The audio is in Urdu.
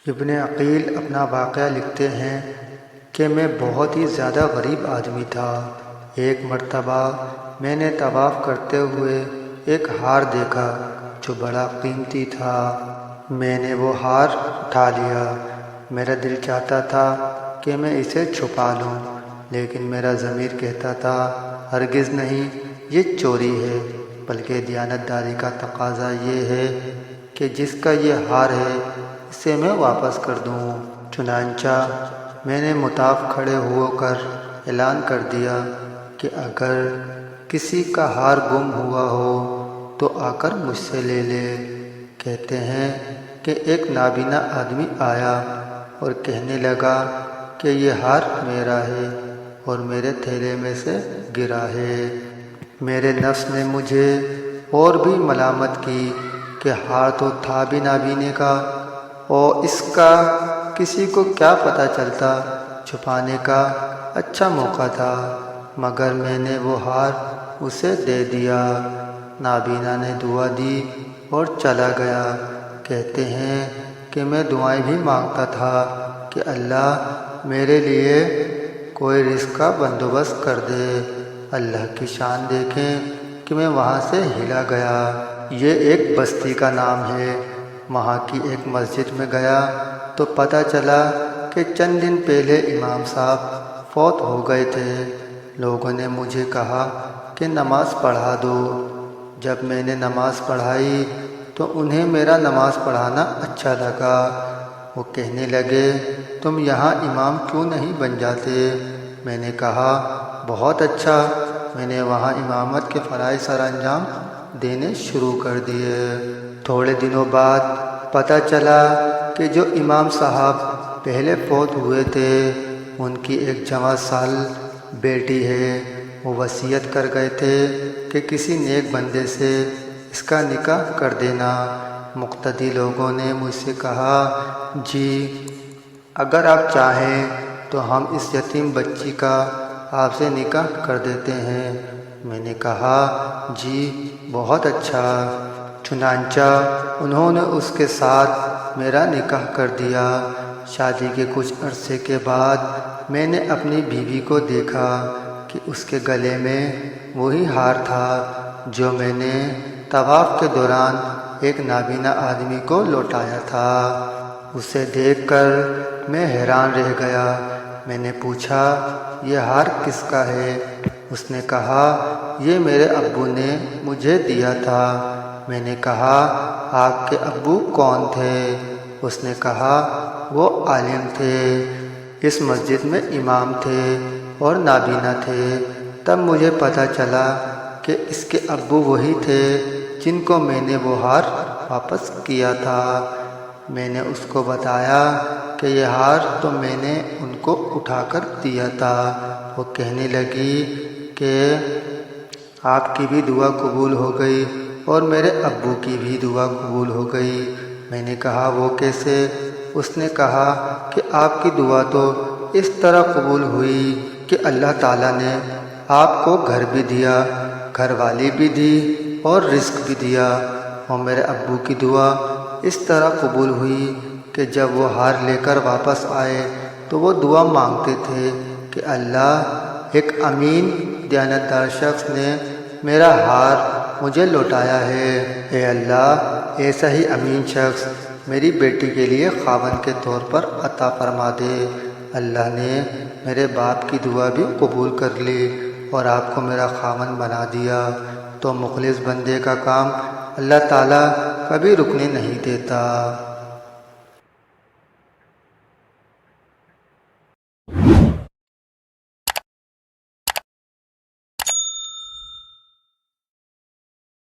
ابن عقیل اپنا واقعہ لکھتے ہیں کہ میں بہت ہی زیادہ غریب آدمی تھا۔ ایک مرتبہ میں نے طواف کرتے ہوئے ایک ہار دیکھا جو بڑا قیمتی تھا۔ میں نے وہ ہار اٹھا لیا۔ میرا دل چاہتا تھا کہ میں اسے چھپا لوں، لیکن میرا ضمیر کہتا تھا ہرگز نہیں، یہ چوری ہے، بلکہ دیانتداری کا تقاضا یہ ہے کہ جس کا یہ ہار ہے اسے میں واپس کر دوں۔ چنانچہ میں نے مطاف کھڑے ہو کر اعلان کر دیا کہ اگر کسی کا ہار گم ہوا ہو تو آ کر مجھ سے لے لے۔ کہتے ہیں کہ ایک نابینا آدمی آیا اور کہنے لگا کہ یہ ہار میرا ہے اور میرے تھیلے میں سے گرا ہے۔ میرے نفس نے مجھے اور بھی ملامت کی کہ ہار تو تھا بھی نابینے کا، اور اس کا کسی کو کیا پتہ چلتا، چھپانے کا اچھا موقع تھا، مگر میں نے وہ ہار اسے دے دیا۔ نابینا نے دعا دی اور چلا گیا۔ کہتے ہیں کہ میں دعائیں بھی مانگتا تھا کہ اللہ میرے لیے کوئی رزق کا بندوبست کر دے۔ اللہ کی شان دیکھیں کہ میں وہاں سے ہلا گیا۔ یہ ایک بستی کا نام ہے۔ وہاں کی ایک مسجد میں گیا تو پتہ چلا کہ چند دن پہلے امام صاحب فوت ہو گئے تھے۔ لوگوں نے مجھے کہا کہ نماز پڑھا دو۔ جب میں نے نماز پڑھائی تو انہیں میرا نماز پڑھانا اچھا لگا۔ وہ کہنے لگے تم یہاں امام کیوں نہیں بن جاتے؟ میں نے کہا بہت اچھا۔ میں نے وہاں امامت کے فرائض سر انجام دینے شروع کر دیے۔ تھوڑے دنوں بعد پتہ چلا کہ جو امام صاحب پہلے فوت ہوئے تھے ان کی ایک جوان سال بیٹی ہے۔ وہ وصیت کر گئے تھے کہ کسی نیک بندے سے اس کا نکاح کر دینا۔ مقتدی لوگوں نے مجھ سے کہا جی اگر آپ چاہیں تو ہم اس یتیم بچی کا آپ سے نکاح کر دیتے ہیں۔ میں نے کہا جی بہت اچھا۔ چنانچہ انہوں نے اس کے ساتھ میرا نکاح کر دیا۔ شادی کے کچھ عرصے کے بعد میں نے اپنی بیوی کو دیکھا کہ اس کے گلے میں وہی ہار تھا جو میں نے طواف کے دوران ایک نابینا آدمی کو لوٹایا تھا۔ اسے دیکھ کر میں حیران رہ گیا۔ میں نے پوچھا یہ ہار کس کا ہے؟ اس نے کہا یہ میرے ابو نے مجھے دیا تھا۔ میں نے کہا آپ کے ابو کون تھے؟ اس نے کہا وہ عالم تھے، اس مسجد میں امام تھے اور نابینا تھے۔ تب مجھے پتہ چلا کہ اس کے ابو وہی تھے جن کو میں نے وہ ہار واپس کیا تھا۔ میں نے اس کو بتایا کہ یہ ہار تو میں نے ان کو اٹھا کر دیا تھا۔ وہ کہنے لگی کہ آپ کی بھی دعا قبول ہو گئی اور میرے ابو کی بھی دعا قبول ہو گئی۔ میں نے کہا وہ کیسے؟ اس نے کہا کہ آپ کی دعا تو اس طرح قبول ہوئی کہ اللہ تعالیٰ نے آپ کو گھر بھی دیا، گھر والی بھی دی اور رزق بھی دیا، اور میرے ابو کی دعا اس طرح قبول ہوئی کہ جب وہ ہار لے کر واپس آئے تو وہ دعا مانگتے تھے کہ اللہ ایک امین دیانتدار شخص نے میرا ہار مجھے لوٹایا ہے، اے اللہ ایسا ہی امین شخص میری بیٹی کے لیے خاوند کے طور پر عطا فرما دے۔ اللہ نے میرے باپ کی دعا بھی قبول کر لی اور آپ کو میرا خاوند بنا دیا۔ تو مخلص بندے کا کام اللہ تعالیٰ کبھی رکنے نہیں دیتا۔